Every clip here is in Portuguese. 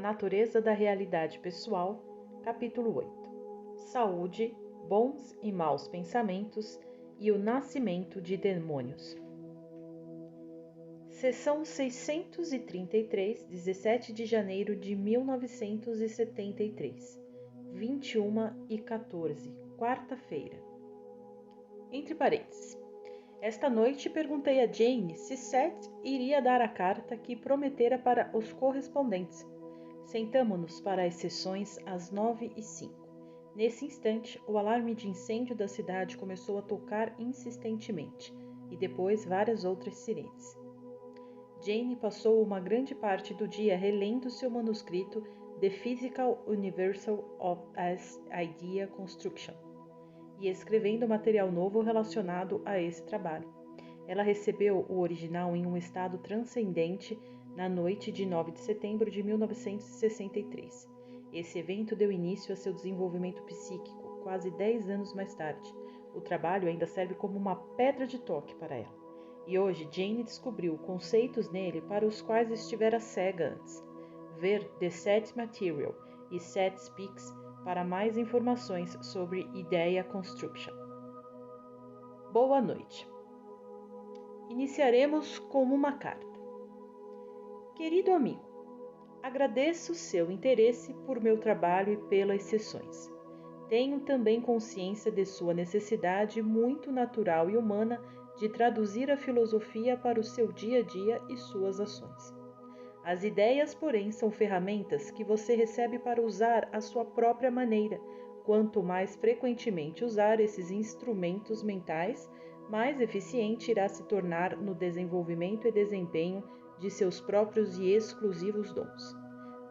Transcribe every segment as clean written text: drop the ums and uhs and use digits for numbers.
natureza da realidade pessoal, capítulo 8. Saúde, bons e maus pensamentos e o nascimento de demônios. Seção 633, 17 de janeiro de 1973, 21h14, quarta-feira. Entre parênteses. Esta noite perguntei a Jane se Seth iria dar a carta que prometera para os correspondentes. Sentamo-nos para as sessões às 9h05. Nesse instante, o alarme de incêndio da cidade começou a tocar insistentemente, e depois várias outras sirenes. Jane passou uma grande parte do dia relendo seu manuscrito The Physical Universal of as Idea Construction e escrevendo material novo relacionado a esse trabalho. Ela recebeu o original em um estado transcendente na noite de 9 de setembro de 1963. Esse evento deu início a seu desenvolvimento psíquico, quase 10 anos mais tarde. O trabalho ainda serve como uma pedra de toque para ela. E hoje Jane descobriu conceitos nele para os quais estivera cega antes. Ver The Set Material e Set Speaks para mais informações sobre Idea Construction. Boa noite. Iniciaremos com uma carta. Querido amigo, agradeço seu interesse por meu trabalho e pelas sessões. Tenho também consciência de sua necessidade muito natural e humana de traduzir a filosofia para o seu dia a dia e suas ações. As ideias, porém, são ferramentas que você recebe para usar à sua própria maneira. Quanto mais frequentemente usar esses instrumentos mentais, mais eficiente irá se tornar no desenvolvimento e desempenho de seus próprios e exclusivos dons.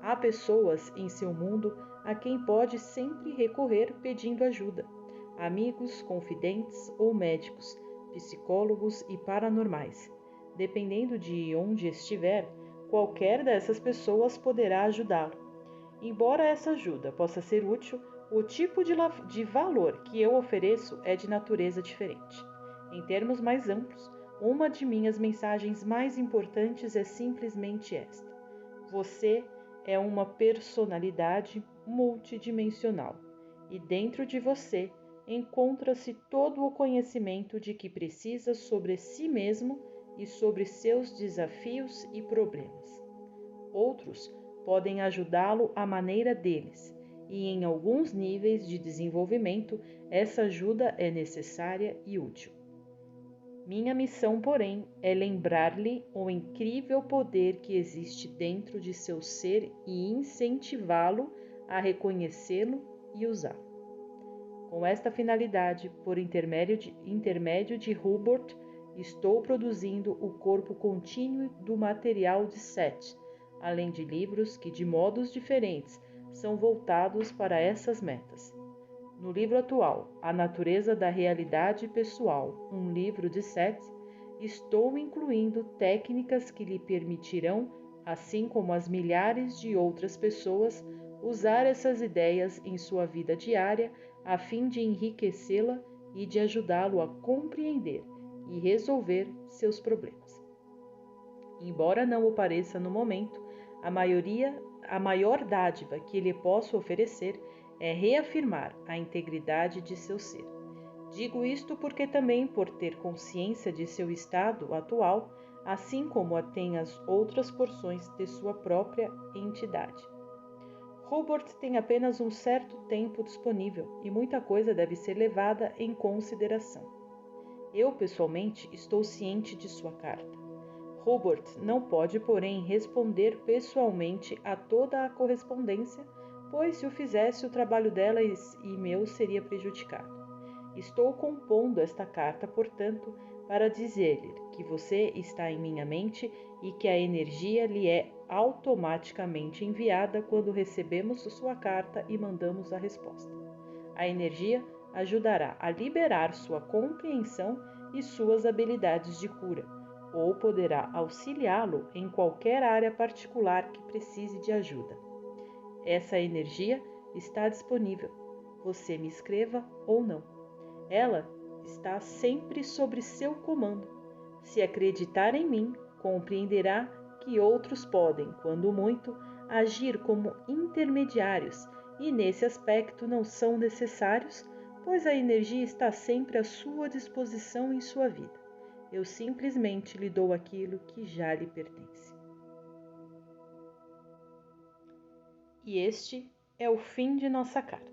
Há pessoas em seu mundo a quem pode sempre recorrer pedindo ajuda. Amigos, confidentes ou médicos, psicólogos e paranormais. Dependendo de onde estiver, qualquer dessas pessoas poderá ajudá-lo. Embora essa ajuda possa ser útil, o tipo de valor que eu ofereço é de natureza diferente. Em termos mais amplos, uma de minhas mensagens mais importantes é simplesmente esta: você é uma personalidade multidimensional, e dentro de você encontra-se todo o conhecimento de que precisa sobre si mesmo e sobre seus desafios e problemas. Outros podem ajudá-lo à maneira deles, e em alguns níveis de desenvolvimento essa ajuda é necessária e útil. Minha missão, porém, é lembrar-lhe o incrível poder que existe dentro de seu ser e incentivá-lo a reconhecê-lo e usá-lo. Com esta finalidade, por intermédio de Hubbard, estou produzindo o corpo contínuo do material de Seth, além de livros que, de modos diferentes, são voltados para essas metas. No livro atual, A Natureza da Realidade Pessoal, um livro de Seth, estou incluindo técnicas que lhe permitirão, assim como as milhares de outras pessoas, usar essas ideias em sua vida diária a fim de enriquecê-la e de ajudá-lo a compreender e resolver seus problemas. Embora não o pareça no momento, a maior dádiva que lhe posso oferecer é reafirmar a integridade de seu ser. Digo isto porque também, por ter consciência de seu estado atual, assim como a tem as outras porções de sua própria entidade. Hubbard tem apenas um certo tempo disponível e muita coisa deve ser levada em consideração. Eu, pessoalmente, estou ciente de sua carta. Hubbard não pode, porém, responder pessoalmente a toda a correspondência, pois se o fizesse, o trabalho dela e meu seria prejudicado. Estou compondo esta carta, portanto, para dizer-lhe que você está em minha mente e que a energia lhe é automaticamente enviada quando recebemos sua carta e mandamos a resposta. A energia ajudará a liberar sua compreensão e suas habilidades de cura, ou poderá auxiliá-lo em qualquer área particular que precise de ajuda. Essa energia está disponível, você me escreva ou não. Ela está sempre sob seu comando. Se acreditar em mim, compreenderá que outros podem, quando muito, agir como intermediários e, nesse aspecto, não são necessários, pois a energia está sempre à sua disposição em sua vida. Eu simplesmente lhe dou aquilo que já lhe pertence. E este é o fim de nossa carta.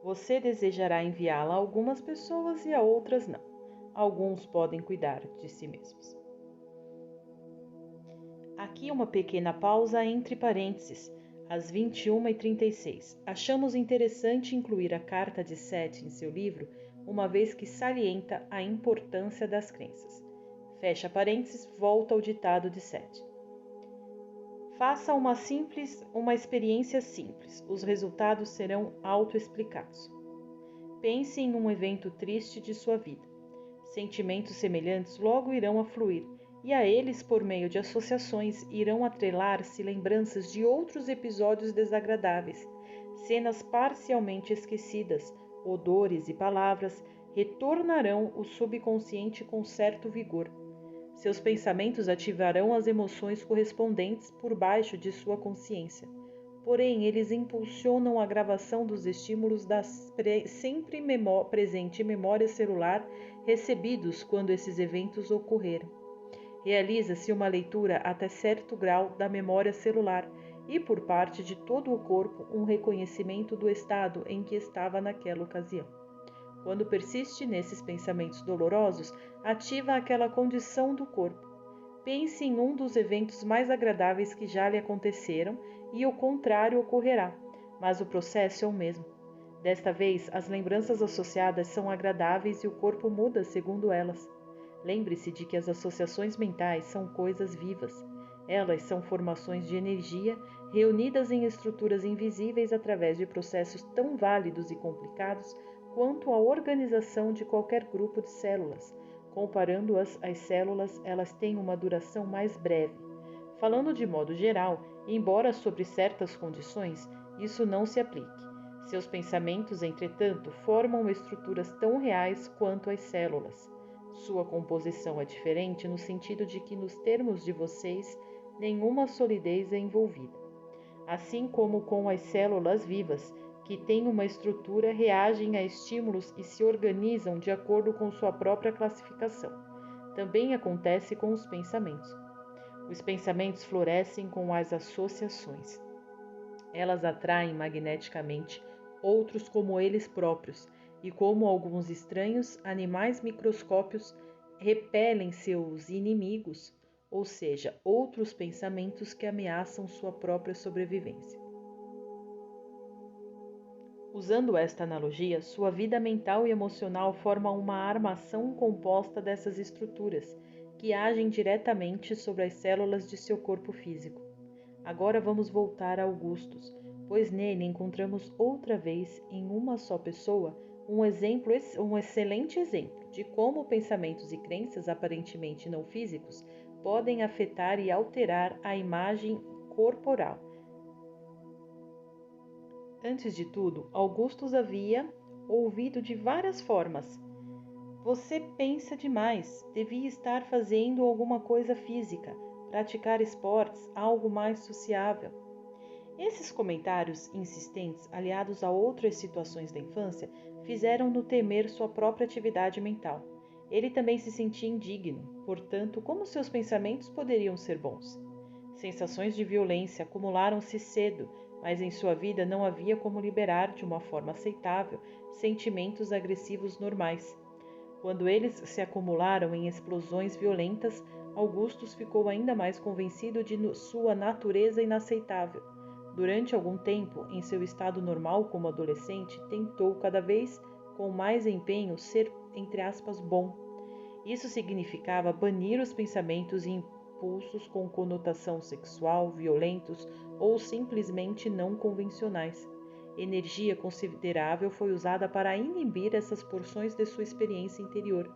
Você desejará enviá-la a algumas pessoas e a outras não. Alguns podem cuidar de si mesmos. Aqui uma pequena pausa entre parênteses, às 21h36. Achamos interessante incluir a carta de Sete em seu livro, uma vez que salienta a importância das crenças. Fecha parênteses, volta ao ditado de Sete. Faça uma experiência simples. Os resultados serão autoexplicados. Pense em um evento triste de sua vida. Sentimentos semelhantes logo irão afluir, e a eles, por meio de associações, irão atrelar-se lembranças de outros episódios desagradáveis, cenas parcialmente esquecidas, odores e palavras retornarão o subconsciente com certo vigor. Seus pensamentos ativarão as emoções correspondentes por baixo de sua consciência. Porém, eles impulsionam a gravação dos estímulos da sempre presente memória celular recebidos quando esses eventos ocorreram. Realiza-se uma leitura até certo grau da memória celular e, por parte de todo o corpo, um reconhecimento do estado em que estava naquela ocasião. Quando persiste nesses pensamentos dolorosos, ativa aquela condição do corpo. Pense em um dos eventos mais agradáveis que já lhe aconteceram e o contrário ocorrerá, mas o processo é o mesmo. Desta vez, as lembranças associadas são agradáveis e o corpo muda segundo elas. Lembre-se de que as associações mentais são coisas vivas. Elas são formações de energia reunidas em estruturas invisíveis através de processos tão válidos e complicados quanto a organização de qualquer grupo de células. Comparando-as às células, elas têm uma duração mais breve. Falando de modo geral, embora sobre certas condições, isso não se aplique. Seus pensamentos, entretanto, formam estruturas tão reais quanto as células. Sua composição é diferente no sentido de que, nos termos de vocês, nenhuma solidez é envolvida. Assim como com as células vivas, que têm uma estrutura, reagem a estímulos e se organizam de acordo com sua própria classificação. Também acontece com os pensamentos. Os pensamentos florescem com as associações. Elas atraem magneticamente outros como eles próprios, e como alguns estranhos animais microscópios repelem seus inimigos, ou seja, outros pensamentos que ameaçam sua própria sobrevivência. Usando esta analogia, sua vida mental e emocional forma uma armação composta dessas estruturas, que agem diretamente sobre as células de seu corpo físico. Agora vamos voltar a Augustus, pois nele encontramos outra vez, em uma só pessoa, um excelente exemplo de como pensamentos e crenças aparentemente não físicos podem afetar e alterar a imagem corporal. Antes de tudo, Augustus havia ouvido de várias formas: "Você pensa demais, devia estar fazendo alguma coisa física, praticar esportes, algo mais sociável." Esses comentários insistentes, aliados a outras situações da infância, fizeram-no temer sua própria atividade mental. Ele também se sentia indigno, portanto, como seus pensamentos poderiam ser bons? Sensações de violência acumularam-se cedo, mas em sua vida não havia como liberar de uma forma aceitável sentimentos agressivos normais. Quando eles se acumularam em explosões violentas, Augustus ficou ainda mais convencido de sua natureza inaceitável. Durante algum tempo, em seu estado normal como adolescente, tentou cada vez com mais empenho ser, entre aspas, bom. Isso significava banir os pensamentos e impulsos com conotação sexual, violentos ou simplesmente não convencionais. Energia considerável foi usada para inibir essas porções de sua experiência interior.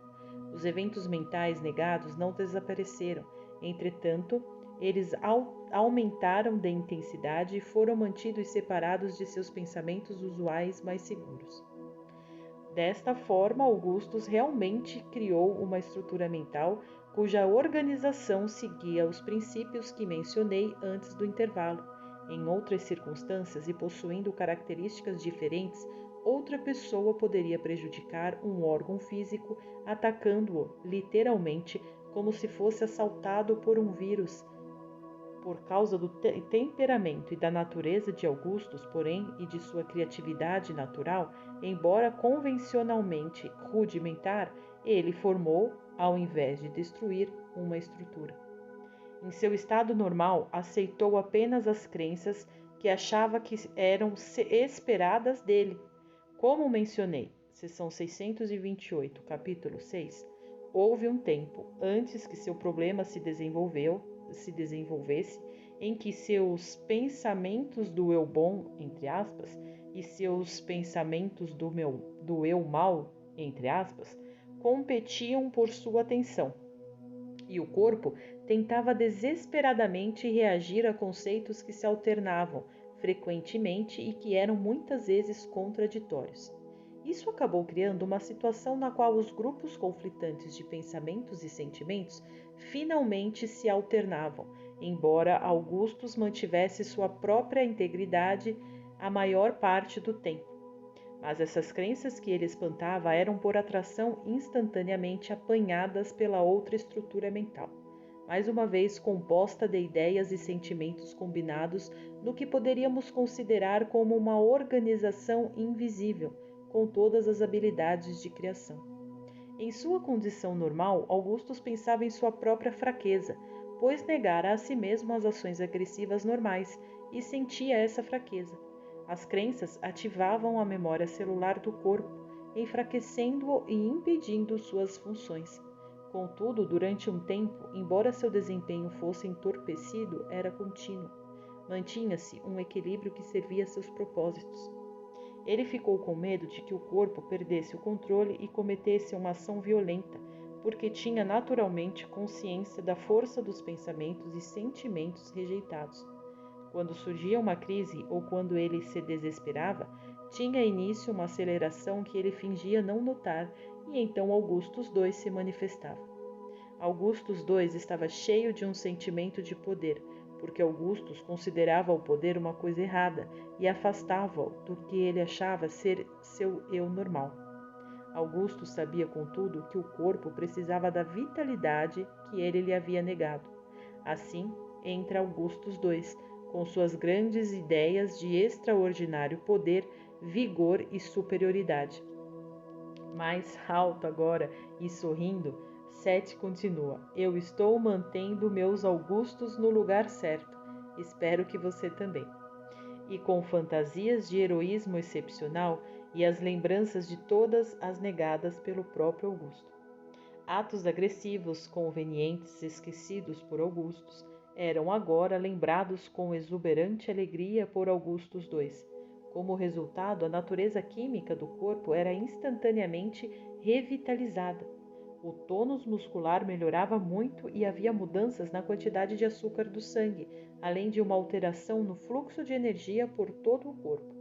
Os eventos mentais negados não desapareceram, entretanto, eles aumentaram de intensidade e foram mantidos separados de seus pensamentos usuais mais seguros. Desta forma, Augustus realmente criou uma estrutura mental cuja organização seguia os princípios que mencionei antes do intervalo. Em outras circunstâncias e possuindo características diferentes, outra pessoa poderia prejudicar um órgão físico, atacando-o literalmente como se fosse assaltado por um vírus. Por causa do temperamento e da natureza de Augustus, porém, e de sua criatividade natural, embora convencionalmente rudimentar, ele formou, ao invés de destruir, uma estrutura. Em seu estado normal, aceitou apenas as crenças que achava que eram esperadas dele. Como mencionei, seção 628, capítulo 6, houve um tempo antes que seu problema se desenvolvesse, em que seus pensamentos do eu bom, entre aspas, e seus pensamentos do eu mal, entre aspas, competiam por sua atenção. E o corpo tentava desesperadamente reagir a conceitos que se alternavam frequentemente e que eram muitas vezes contraditórios. Isso acabou criando uma situação na qual os grupos conflitantes de pensamentos e sentimentos finalmente se alternavam, embora Augustus mantivesse sua própria integridade a maior parte do tempo. Mas essas crenças que ele espantava eram por atração instantaneamente apanhadas pela outra estrutura mental, mais uma vez composta de ideias e sentimentos combinados no que poderíamos considerar como uma organização invisível, com todas as habilidades de criação. Em sua condição normal, Augustus pensava em sua própria fraqueza, pois negara a si mesmo as ações agressivas normais e sentia essa fraqueza. As crenças ativavam a memória celular do corpo, enfraquecendo-o e impedindo suas funções. Contudo, durante um tempo, embora seu desempenho fosse entorpecido, era contínuo. Mantinha-se um equilíbrio que servia a seus propósitos. Ele ficou com medo de que o corpo perdesse o controle e cometesse uma ação violenta, porque tinha naturalmente consciência da força dos pensamentos e sentimentos rejeitados. Quando surgia uma crise ou quando ele se desesperava, tinha início uma aceleração que ele fingia não notar e então Augustus II se manifestava. Augustus II estava cheio de um sentimento de poder, porque Augustus considerava o poder uma coisa errada e afastava-o do que ele achava ser seu eu normal. Augustus sabia, contudo, que o corpo precisava da vitalidade que ele lhe havia negado. Assim, entra Augustus II, com suas grandes ideias de extraordinário poder, vigor e superioridade. Mais alto agora e sorrindo, Sete continua: eu estou mantendo meus Augustos no lugar certo. Espero que você também. E com fantasias de heroísmo excepcional e as lembranças de todas as negadas pelo próprio Augusto. Atos agressivos, convenientes, esquecidos por Augustus, eram agora lembrados com exuberante alegria por Augustus II. Como resultado, a natureza química do corpo era instantaneamente revitalizada. O tônus muscular melhorava muito e havia mudanças na quantidade de açúcar do sangue, além de uma alteração no fluxo de energia por todo o corpo.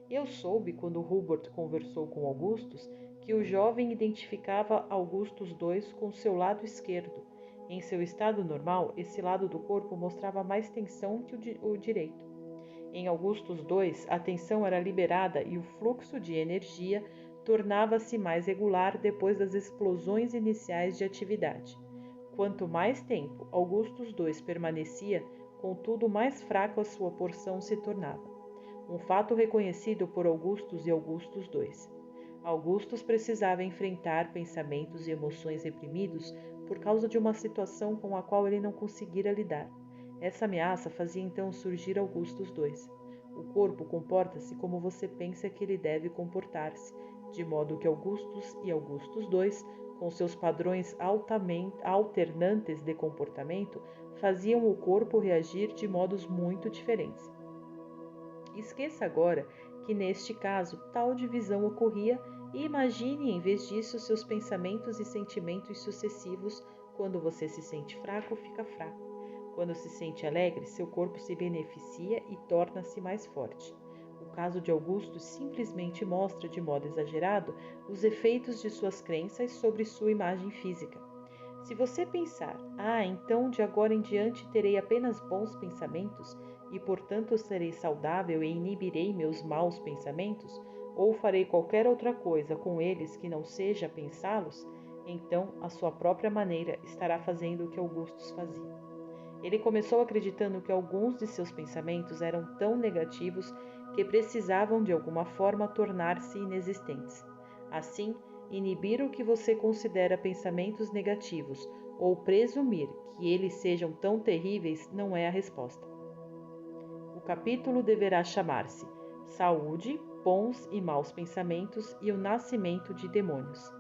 Eu soube, quando Hubert conversou com Augustus, que o jovem identificava Augustus II com seu lado esquerdo. Em seu estado normal, esse lado do corpo mostrava mais tensão que o direito. Em Augustus II, a tensão era liberada e o fluxo de energia tornava-se mais regular depois das explosões iniciais de atividade. Quanto mais tempo Augustus II permanecia, contudo mais fraco a sua porção se tornava. Um fato reconhecido por Augustus e Augustus II. Augustus precisava enfrentar pensamentos e emoções reprimidos por causa de uma situação com a qual ele não conseguira lidar. Essa ameaça fazia então surgir Augustus II. O corpo comporta-se como você pensa que ele deve comportar-se, de modo que Augustus e Augustus II, com seus padrões alternantes de comportamento, faziam o corpo reagir de modos muito diferentes. Esqueça agora que, neste caso, tal divisão ocorria e imagine, em vez disso, seus pensamentos e sentimentos sucessivos. Quando você se sente fraco, fica fraco. Quando se sente alegre, seu corpo se beneficia e torna-se mais forte. O caso de Augusto simplesmente mostra, de modo exagerado, os efeitos de suas crenças sobre sua imagem física. Se você pensar, então de agora em diante terei apenas bons pensamentos, e portanto serei saudável e inibirei meus maus pensamentos, ou farei qualquer outra coisa com eles que não seja pensá-los, então a sua própria maneira estará fazendo o que Augustus fazia. Ele começou acreditando que alguns de seus pensamentos eram tão negativos que precisavam de alguma forma tornar-se inexistentes. Assim, inibir o que você considera pensamentos negativos ou presumir que eles sejam tão terríveis não é a resposta. O capítulo deverá chamar-se Saúde, Bons e Maus Pensamentos e o Nascimento de Demônios.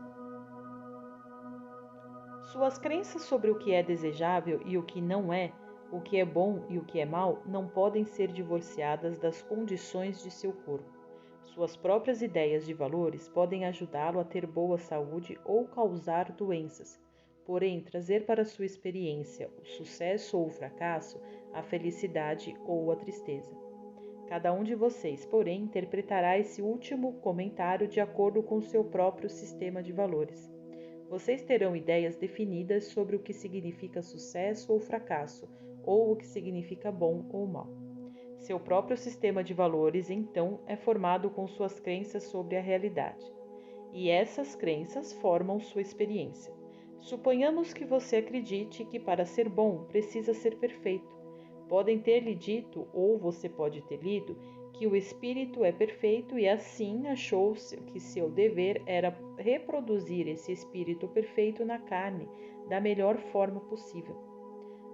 Suas crenças sobre o que é desejável e o que não é, o que é bom e o que é mal, não podem ser divorciadas das condições de seu corpo. Suas próprias ideias de valores podem ajudá-lo a ter boa saúde ou causar doenças, porém trazer para sua experiência o sucesso ou o fracasso, a felicidade ou a tristeza. Cada um de vocês, porém, interpretará esse último comentário de acordo com seu próprio sistema de valores. Vocês terão ideias definidas sobre o que significa sucesso ou fracasso, ou o que significa bom ou mal. Seu próprio sistema de valores, então, é formado com suas crenças sobre a realidade. E essas crenças formam sua experiência. Suponhamos que você acredite que para ser bom precisa ser perfeito. Podem ter-lhe dito, ou você pode ter lido, que o espírito é perfeito e assim achou que seu dever era reproduzir esse espírito perfeito na carne da melhor forma possível.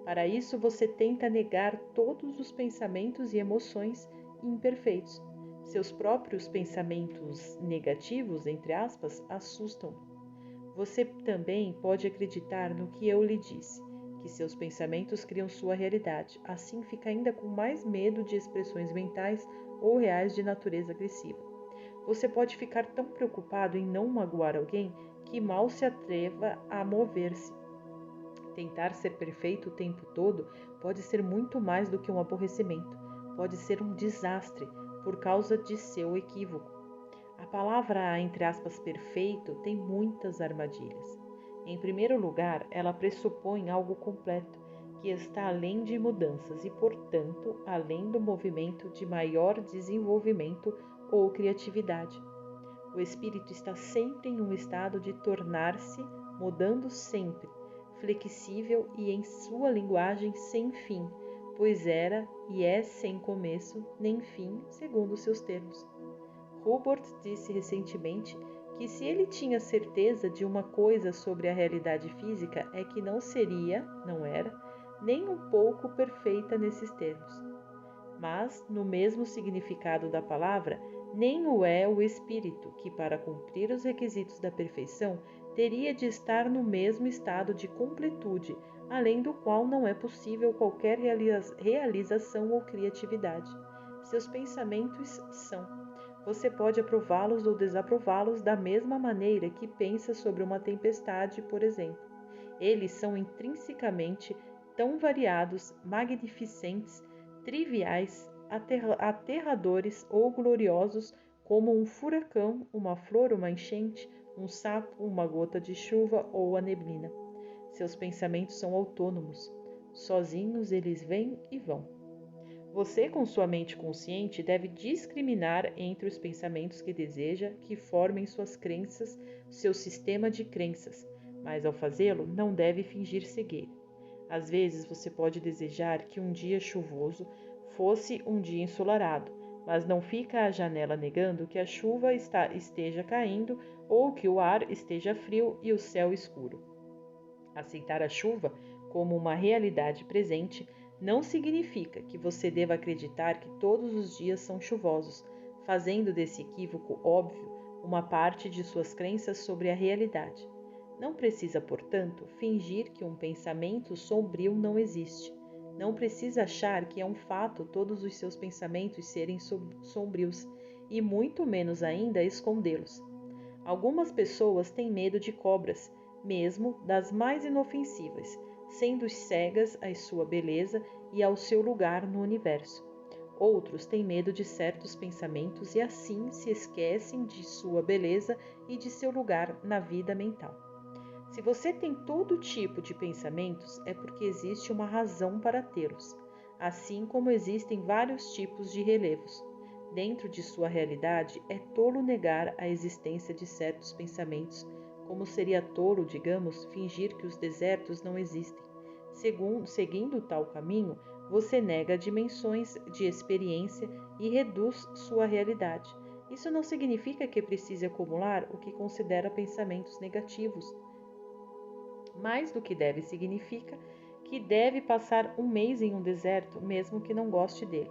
Para isso, você tenta negar todos os pensamentos e emoções imperfeitos. Seus próprios pensamentos negativos, entre aspas, assustam. Você também pode acreditar no que eu lhe disse, que seus pensamentos criam sua realidade. Assim fica ainda com mais medo de expressões mentais ou reais de natureza agressiva. Você pode ficar tão preocupado em não magoar alguém que mal se atreva a mover-se. Tentar ser perfeito o tempo todo pode ser muito mais do que um aborrecimento. Pode ser um desastre por causa de seu equívoco. A palavra, entre aspas, perfeito tem muitas armadilhas. Em primeiro lugar, ela pressupõe algo completo, que está além de mudanças e, portanto, além do movimento de maior desenvolvimento ou criatividade. O espírito está sempre em um estado de tornar-se, mudando sempre, flexível e em sua linguagem sem fim, pois era e é sem começo nem fim, segundo seus termos. Hubbard disse recentemente que se ele tinha certeza de uma coisa sobre a realidade física é que não era, nem um pouco perfeita nesses termos. Mas, no mesmo significado da palavra, nem o é o espírito, que para cumprir os requisitos da perfeição teria de estar no mesmo estado de completude, além do qual não é possível qualquer realização ou criatividade. Seus pensamentos são. Você pode aprová-los ou desaprová-los da mesma maneira que pensa sobre uma tempestade, por exemplo. Eles são intrinsecamente tão variados, magnificentes, triviais, aterradores ou gloriosos como um furacão, uma flor, uma enchente, um sapo, uma gota de chuva ou a neblina. Seus pensamentos são autônomos. Sozinhos eles vêm e vão. Você, com sua mente consciente, deve discriminar entre os pensamentos que deseja que formem suas crenças, seu sistema de crenças, mas ao fazê-lo, não deve fingir cegueira. Às vezes você pode desejar que um dia chuvoso fosse um dia ensolarado, mas não fica à janela negando que a chuva esteja caindo ou que o ar esteja frio e o céu escuro. Aceitar a chuva como uma realidade presente não significa que você deva acreditar que todos os dias são chuvosos, fazendo desse equívoco óbvio uma parte de suas crenças sobre a realidade. Não precisa, portanto, fingir que um pensamento sombrio não existe. Não precisa achar que é um fato todos os seus pensamentos serem sombrios, e muito menos ainda escondê-los. Algumas pessoas têm medo de cobras, mesmo das mais inofensivas, sendo cegas à sua beleza e ao seu lugar no universo. Outros têm medo de certos pensamentos e assim se esquecem de sua beleza e de seu lugar na vida mental. Se você tem todo tipo de pensamentos, é porque existe uma razão para tê-los. assim como existem vários tipos de relevos. Dentro de sua realidade, é tolo negar a existência de certos pensamentos, como seria tolo, digamos, fingir que os desertos não existem. Seguindo tal caminho, você nega dimensões de experiência e reduz sua realidade. Isso não significa que precise acumular o que considera pensamentos negativos. Mais do que deve significa que deve passar um mês em um deserto, mesmo que não goste dele.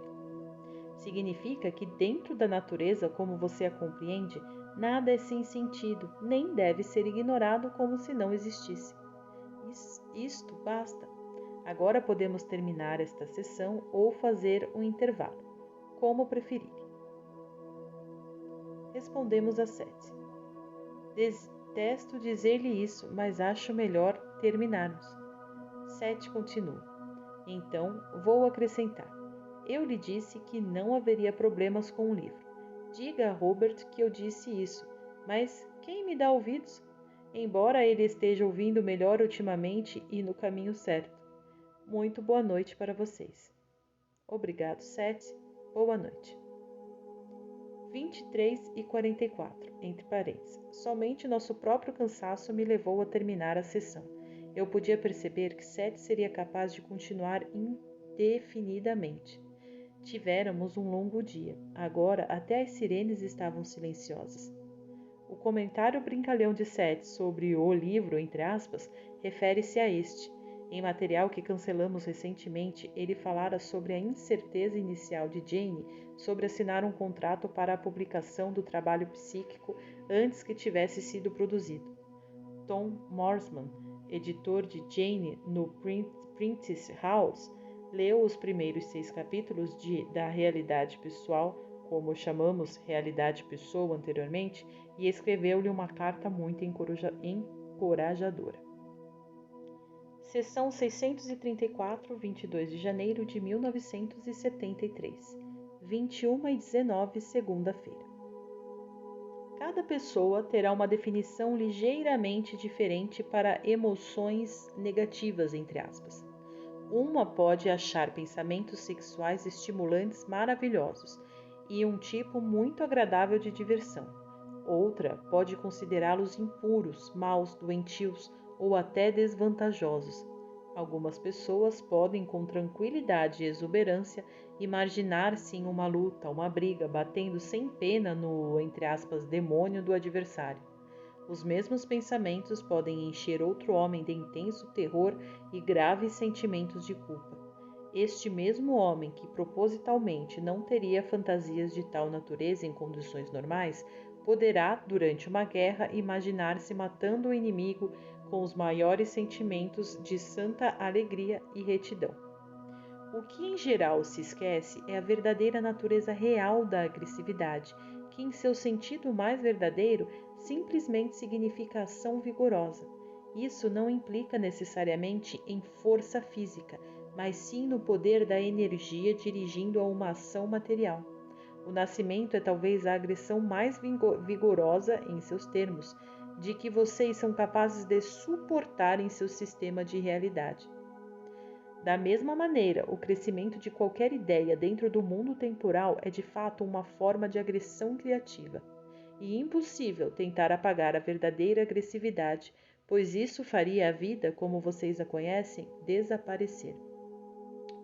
Significa que dentro da natureza, como você a compreende, nada é sem sentido, nem deve ser ignorado como se não existisse. Isto basta. Agora podemos terminar esta sessão ou fazer um intervalo, como preferir. Respondemos a Sete. Detesto dizer-lhe isso, mas acho melhor terminarmos. Sete continua. Então, vou acrescentar. Eu lhe disse que não haveria problemas com o livro. Diga a Robert que eu disse isso, mas quem me dá ouvidos? Embora ele esteja ouvindo melhor ultimamente e no caminho certo. Muito boa noite para vocês. Obrigado, Sete. Boa noite. 23 e 44, entre parênteses. Somente nosso próprio cansaço me levou a terminar a sessão. Eu podia perceber que Sete seria capaz de continuar indefinidamente. Tivéramos um longo dia. Agora até as sirenes estavam silenciosas. O comentário brincalhão de Sete sobre o livro, entre aspas, refere-se a este. Em material que cancelamos recentemente, ele falara sobre a incerteza inicial de Jane sobre assinar um contrato para a publicação do trabalho psíquico antes que tivesse sido produzido. Tom Morsman, editor de Jane no Prentice House, leu os primeiros 6 capítulos da Realidade Pessoal, como chamamos Realidade Pessoa anteriormente, e escreveu-lhe uma carta muito encorajadora. Seção 634, 22 de janeiro de 1973, 21h19, segunda-feira. Cada pessoa terá uma definição ligeiramente diferente para emoções negativas, entre aspas. Uma pode achar pensamentos sexuais estimulantes maravilhosos e um tipo muito agradável de diversão. Outra pode considerá-los impuros, maus, doentios ou até desvantajosos. Algumas pessoas podem, com tranquilidade e exuberância, imaginar-se em uma luta, uma briga, batendo sem pena no, entre aspas, demônio do adversário. Os mesmos pensamentos podem encher outro homem de intenso terror e graves sentimentos de culpa. Este mesmo homem, que propositalmente não teria fantasias de tal natureza em condições normais, poderá, durante uma guerra, imaginar-se matando o inimigo com os maiores sentimentos de santa alegria e retidão. O que em geral se esquece é a verdadeira natureza real da agressividade, que em seu sentido mais verdadeiro simplesmente significa ação vigorosa. Isso não implica necessariamente em força física, mas sim no poder da energia dirigindo a uma ação material. O nascimento é talvez a agressão mais vigorosa, em seus termos, de que vocês são capazes de suportar em seu sistema de realidade. Da mesma maneira, o crescimento de qualquer ideia dentro do mundo temporal é de fato uma forma de agressão criativa. E impossível tentar apagar a verdadeira agressividade, pois isso faria a vida, como vocês a conhecem, desaparecer.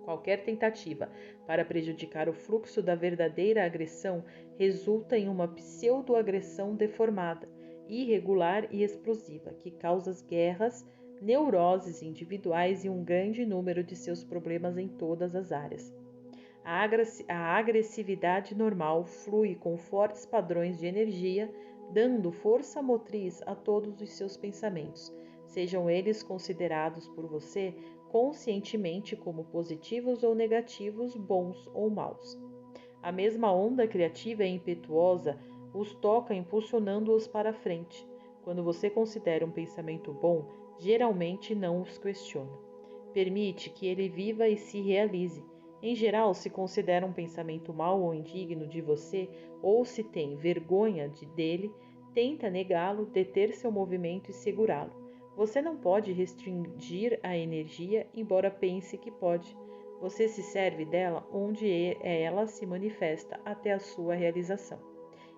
Qualquer tentativa para prejudicar o fluxo da verdadeira agressão resulta em uma pseudo-agressão deformada, irregular e explosiva, que causa guerras, neuroses individuais e um grande número de seus problemas em todas as áreas. A agressividade normal flui com fortes padrões de energia, dando força motriz a todos os seus pensamentos, sejam eles considerados por você conscientemente como positivos ou negativos, bons ou maus. A mesma onda criativa e impetuosa os toca impulsionando-os para frente. Quando você considera um pensamento bom, geralmente não os questiona. Permite que ele viva e se realize. Em geral, se considera um pensamento mau ou indigno de você, ou se tem vergonha dele, tenta negá-lo, deter seu movimento e segurá-lo. Você não pode restringir a energia, embora pense que pode. Você se serve dela onde ela se manifesta até a sua realização.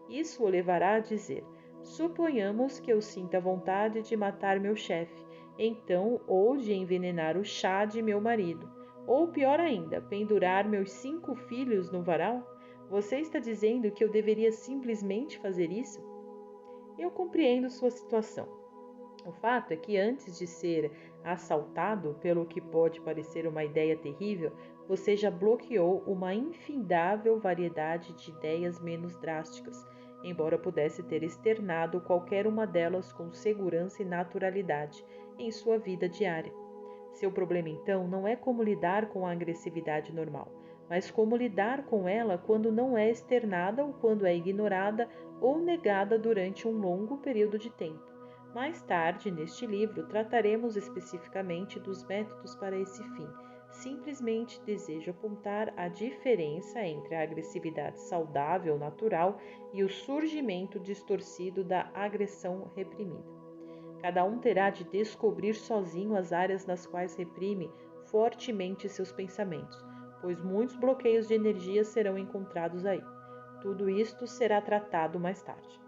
Isso o levará a dizer: suponhamos que eu sinta vontade de matar meu chefe, então, ou de envenenar o chá de meu marido, ou pior ainda, pendurar meus 5 filhos no varal. Você está dizendo que eu deveria simplesmente fazer isso? Eu compreendo sua situação. O fato é que antes de ser assaltado pelo que pode parecer uma ideia terrível, você já bloqueou uma infindável variedade de ideias menos drásticas, embora pudesse ter externado qualquer uma delas com segurança e naturalidade em sua vida diária. Seu problema, então, não é como lidar com a agressividade normal, mas como lidar com ela quando não é externada ou quando é ignorada ou negada durante um longo período de tempo. Mais tarde, neste livro, trataremos especificamente dos métodos para esse fim. Simplesmente desejo apontar a diferença entre a agressividade saudável, natural, e o surgimento distorcido da agressão reprimida. Cada um terá de descobrir sozinho as áreas nas quais reprime fortemente seus pensamentos, pois muitos bloqueios de energia serão encontrados aí. Tudo isto será tratado mais tarde.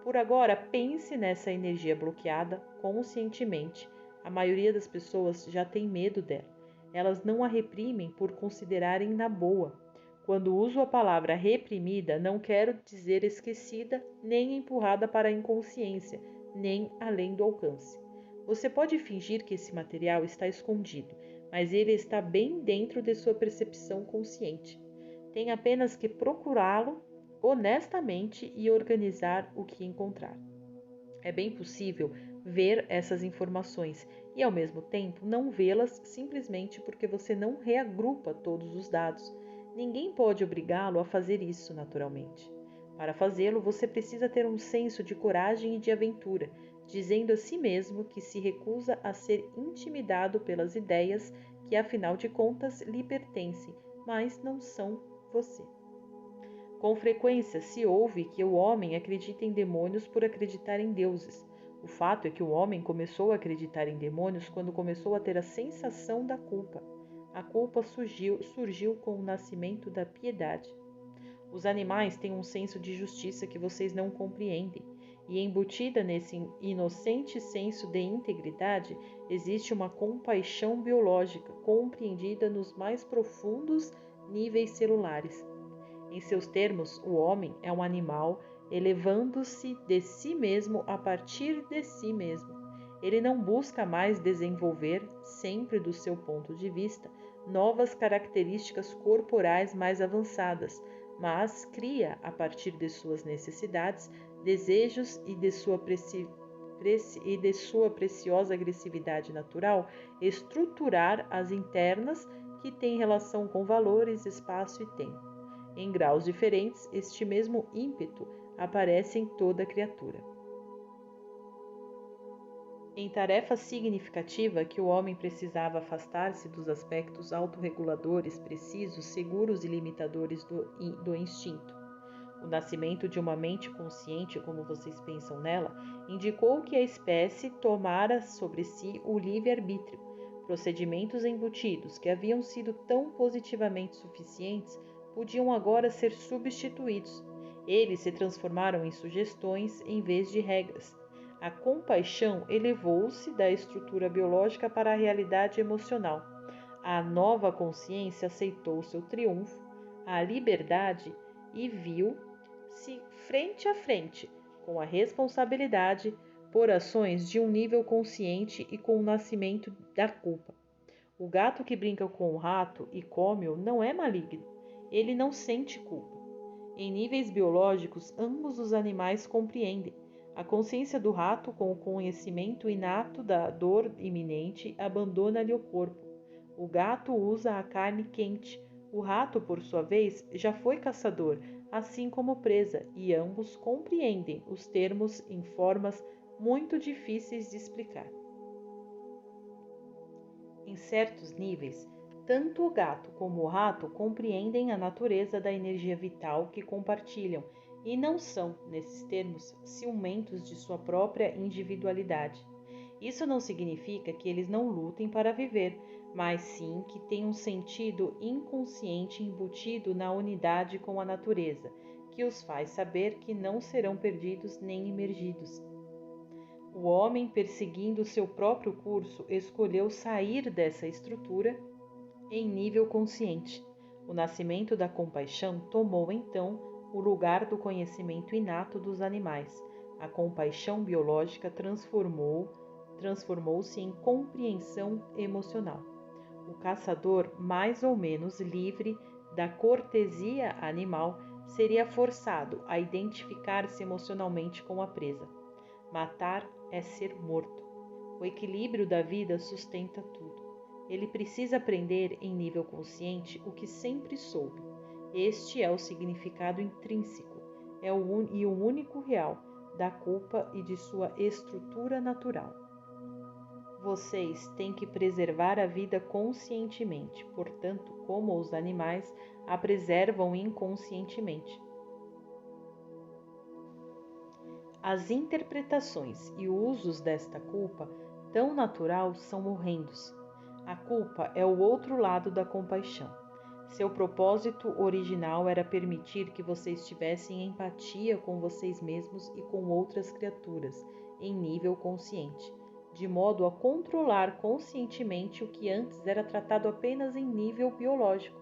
Por agora, pense nessa energia bloqueada conscientemente. A maioria das pessoas já tem medo dela. Elas não a reprimem por considerarem na boa. Quando uso a palavra reprimida, não quero dizer esquecida, nem empurrada para a inconsciência, nem além do alcance. Você pode fingir que esse material está escondido, mas ele está bem dentro de sua percepção consciente. Tem apenas que procurá-lo honestamente e organizar o que encontrar. É bem possível ver essas informações e, ao mesmo tempo, não vê-las simplesmente porque você não reagrupa todos os dados. Ninguém pode obrigá-lo a fazer isso naturalmente. Para fazê-lo, você precisa ter um senso de coragem e de aventura, dizendo a si mesmo que se recusa a ser intimidado pelas ideias que, afinal de contas, lhe pertencem, mas não são você. Com frequência se ouve que o homem acredita em demônios por acreditar em deuses. O fato é que o homem começou a acreditar em demônios quando começou a ter a sensação da culpa. A culpa surgiu com o nascimento da piedade. Os animais têm um senso de justiça que vocês não compreendem, e embutida nesse inocente senso de integridade existe uma compaixão biológica compreendida nos mais profundos níveis celulares. Em seus termos, o homem é um animal elevando-se de si mesmo a partir de si mesmo. Ele não busca mais desenvolver, sempre do seu ponto de vista, novas características corporais mais avançadas, mas cria, a partir de suas necessidades, desejos e de sua preciosa agressividade natural, estruturar as internas que têm relação com valores, espaço e tempo. Em graus diferentes, este mesmo ímpeto aparece em toda criatura. Em tarefa significativa que o homem precisava afastar-se dos aspectos autorreguladores precisos, seguros e limitadores do instinto. O nascimento de uma mente consciente, como vocês pensam nela, indicou que a espécie tomara sobre si o livre-arbítrio. Procedimentos embutidos que haviam sido tão positivamente suficientes podiam agora ser substituídos. Eles se transformaram em sugestões em vez de regras. A compaixão elevou-se da estrutura biológica para a realidade emocional. A nova consciência aceitou seu triunfo, a liberdade, e viu-se frente a frente com a responsabilidade por ações de um nível consciente e com o nascimento da culpa. O gato que brinca com o rato e come-o não é maligno. Ele não sente culpa. Em níveis biológicos, ambos os animais compreendem. A consciência do rato, com o conhecimento inato da dor iminente, abandona-lhe o corpo. O gato usa a carne quente. O rato, por sua vez, já foi caçador, assim como presa, e ambos compreendem os termos em formas muito difíceis de explicar. Em certos níveis, tanto o gato como o rato compreendem a natureza da energia vital que compartilham e não são, nesses termos, ciumentos de sua própria individualidade. Isso não significa que eles não lutem para viver, mas sim que têm um sentido inconsciente embutido na unidade com a natureza, que os faz saber que não serão perdidos nem imergidos. O homem, perseguindo seu próprio curso, escolheu sair dessa estrutura em nível consciente. O nascimento da compaixão tomou, então, o lugar do conhecimento inato dos animais. A compaixão biológica transformou-se em compreensão emocional. O caçador, mais ou menos livre da cortesia animal, seria forçado a identificar-se emocionalmente com a presa. Matar é ser morto. O equilíbrio da vida sustenta tudo. Ele precisa aprender em nível consciente o que sempre soube. Este é o significado intrínseco, e o único real da culpa e de sua estrutura natural. Vocês têm que preservar a vida conscientemente, portanto, como os animais a preservam inconscientemente. As interpretações e usos desta culpa, tão natural, são horrendos. A culpa é o outro lado da compaixão. Seu propósito original era permitir que vocês tivessem empatia com vocês mesmos e com outras criaturas, em nível consciente, de modo a controlar conscientemente o que antes era tratado apenas em nível biológico.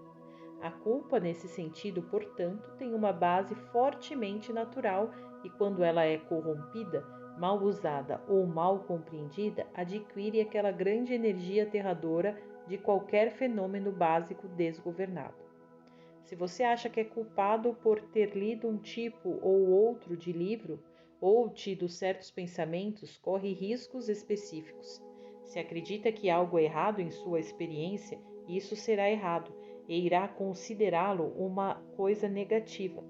A culpa, nesse sentido, portanto, tem uma base fortemente natural e, quando ela é corrompida, mal usada ou mal compreendida, adquire aquela grande energia aterradora de qualquer fenômeno básico desgovernado. Se você acha que é culpado por ter lido um tipo ou outro de livro ou tido certos pensamentos, corre riscos específicos. Se acredita que algo é errado em sua experiência, isso será errado e irá considerá-lo uma coisa negativa.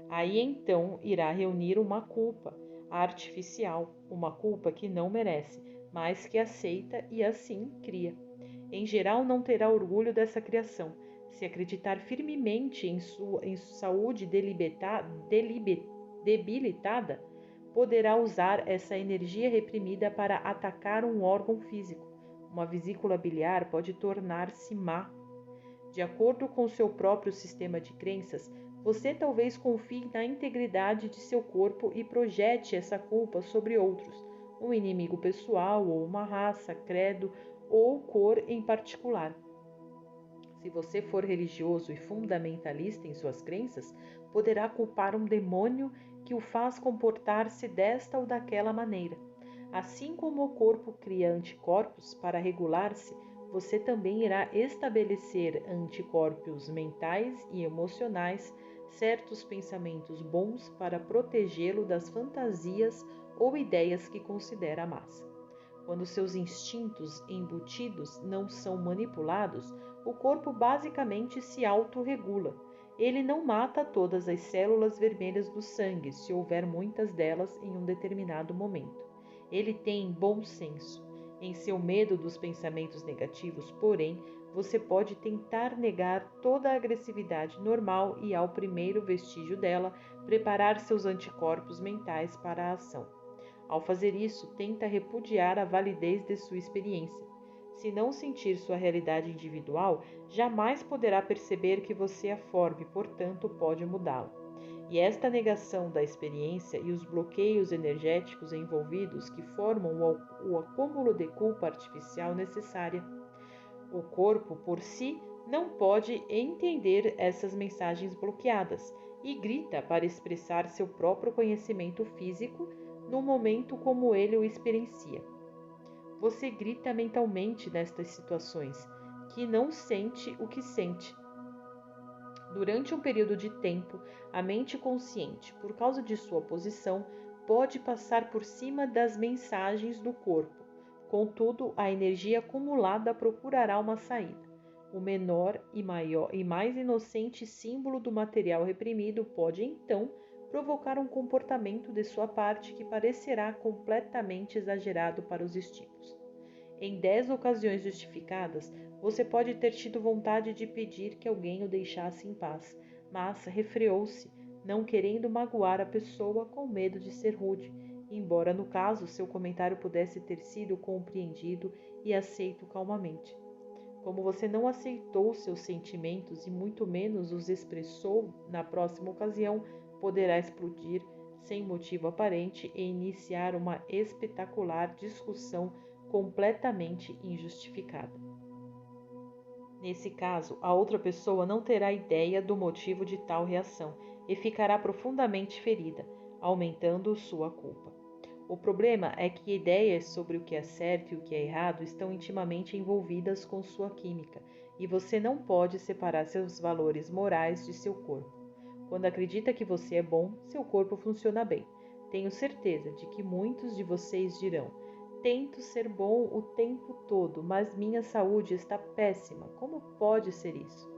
Aí então irá reunir uma culpa artificial, uma culpa que não merece, mas que aceita e assim cria. Em geral, não terá orgulho dessa criação. Se acreditar firmemente em saúde debilitada, poderá usar essa energia reprimida para atacar um órgão físico. Uma vesícula biliar pode tornar-se má. De acordo com seu próprio sistema de crenças, você talvez confie na integridade de seu corpo e projete essa culpa sobre outros, um inimigo pessoal ou uma raça, credo ou cor em particular. Se você for religioso e fundamentalista em suas crenças, poderá culpar um demônio que o faz comportar-se desta ou daquela maneira. Assim como o corpo cria anticorpos para regular-se, você também irá estabelecer anticorpos mentais e emocionais, certos pensamentos bons para protegê-lo das fantasias ou ideias que considera más. Quando seus instintos embutidos não são manipulados, o corpo basicamente se autorregula. Ele não mata todas as células vermelhas do sangue, se houver muitas delas em um determinado momento. Ele tem bom senso. Em seu medo dos pensamentos negativos, porém, você pode tentar negar toda a agressividade normal e, ao primeiro vestígio dela, preparar seus anticorpos mentais para a ação. Ao fazer isso, tenta repudiar a validez de sua experiência. Se não sentir sua realidade individual, jamais poderá perceber que você a forme, portanto, pode mudá-la. E esta negação da experiência e os bloqueios energéticos envolvidos que formam o acúmulo de culpa artificial necessária. O corpo, por si, não pode entender essas mensagens bloqueadas e grita para expressar seu próprio conhecimento físico num momento como ele o experiencia. Você grita mentalmente nestas situações, que não sente o que sente. Durante um período de tempo, a mente consciente, por causa de sua posição, pode passar por cima das mensagens do corpo. Contudo, a energia acumulada procurará uma saída. O menor e maior e mais inocente símbolo do material reprimido pode então provocar um comportamento de sua parte que parecerá completamente exagerado para os instintos. Em 10 ocasiões justificadas, você pode ter tido vontade de pedir que alguém o deixasse em paz, mas refreou-se, não querendo magoar a pessoa com medo de ser rude, embora no caso seu comentário pudesse ter sido compreendido e aceito calmamente. Como você não aceitou seus sentimentos e muito menos os expressou, na próxima ocasião poderá explodir sem motivo aparente e iniciar uma espetacular discussão completamente injustificada. Nesse caso, a outra pessoa não terá ideia do motivo de tal reação e ficará profundamente ferida, aumentando sua culpa. O problema é que ideias sobre o que é certo e o que é errado estão intimamente envolvidas com sua química, e você não pode separar seus valores morais de seu corpo. Quando acredita que você é bom, seu corpo funciona bem. Tenho certeza de que muitos de vocês dirão: tento ser bom o tempo todo, mas minha saúde está péssima. Como pode ser isso?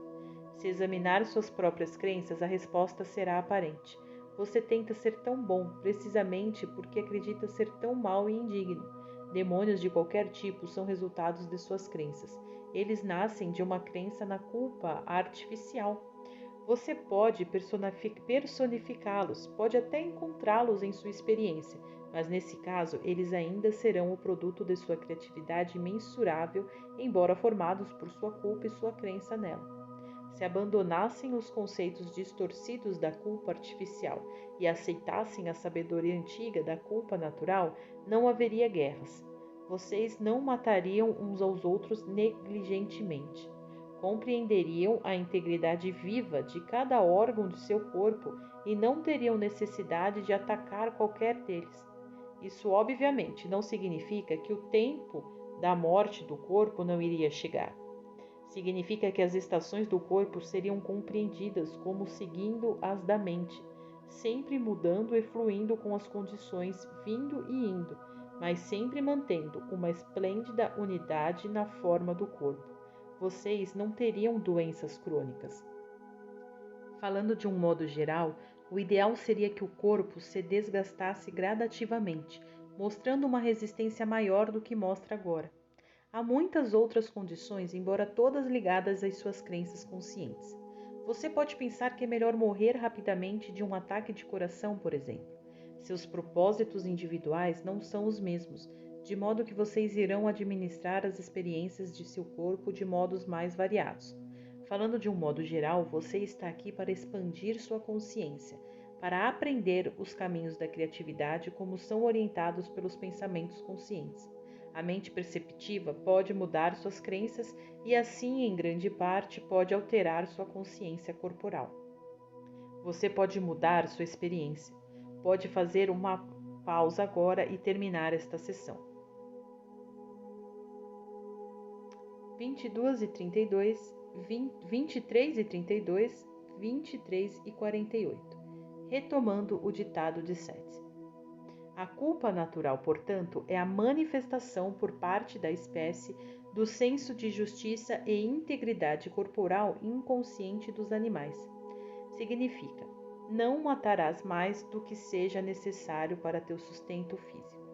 Se examinar suas próprias crenças, a resposta será aparente. Você tenta ser tão bom, precisamente porque acredita ser tão mau e indigno. Demônios de qualquer tipo são resultados de suas crenças. Eles nascem de uma crença na culpa artificial. Você pode personificá-los, pode até encontrá-los em sua experiência, mas nesse caso eles ainda serão o produto de sua criatividade imensurável, embora formados por sua culpa e sua crença nela. Se abandonassem os conceitos distorcidos da culpa artificial e aceitassem a sabedoria antiga da culpa natural, não haveria guerras. Vocês não matariam uns aos outros negligentemente. Compreenderiam a integridade viva de cada órgão de seu corpo e não teriam necessidade de atacar qualquer deles. Isso, obviamente, não significa que o tempo da morte do corpo não iria chegar. Significa que as estações do corpo seriam compreendidas como seguindo as da mente, sempre mudando e fluindo com as condições, vindo e indo, mas sempre mantendo uma esplêndida unidade na forma do corpo. Vocês não teriam doenças crônicas. Falando de um modo geral, o ideal seria que o corpo se desgastasse gradativamente, mostrando uma resistência maior do que mostra agora. Há muitas outras condições, embora todas ligadas às suas crenças conscientes. Você pode pensar que é melhor morrer rapidamente de um ataque de coração, por exemplo. Seus propósitos individuais não são os mesmos, de modo que vocês irão administrar as experiências de seu corpo de modos mais variados. Falando de um modo geral, você está aqui para expandir sua consciência, para aprender os caminhos da criatividade como são orientados pelos pensamentos conscientes. A mente perceptiva pode mudar suas crenças e, assim, em grande parte, pode alterar sua consciência corporal. Você pode mudar sua experiência. Pode fazer uma pausa agora e terminar esta sessão. 22:32, 23:32, 23:48. Retomando o ditado de Sete. A culpa natural, portanto, é a manifestação por parte da espécie do senso de justiça e integridade corporal inconsciente dos animais. Significa: não matarás mais do que seja necessário para teu sustento físico.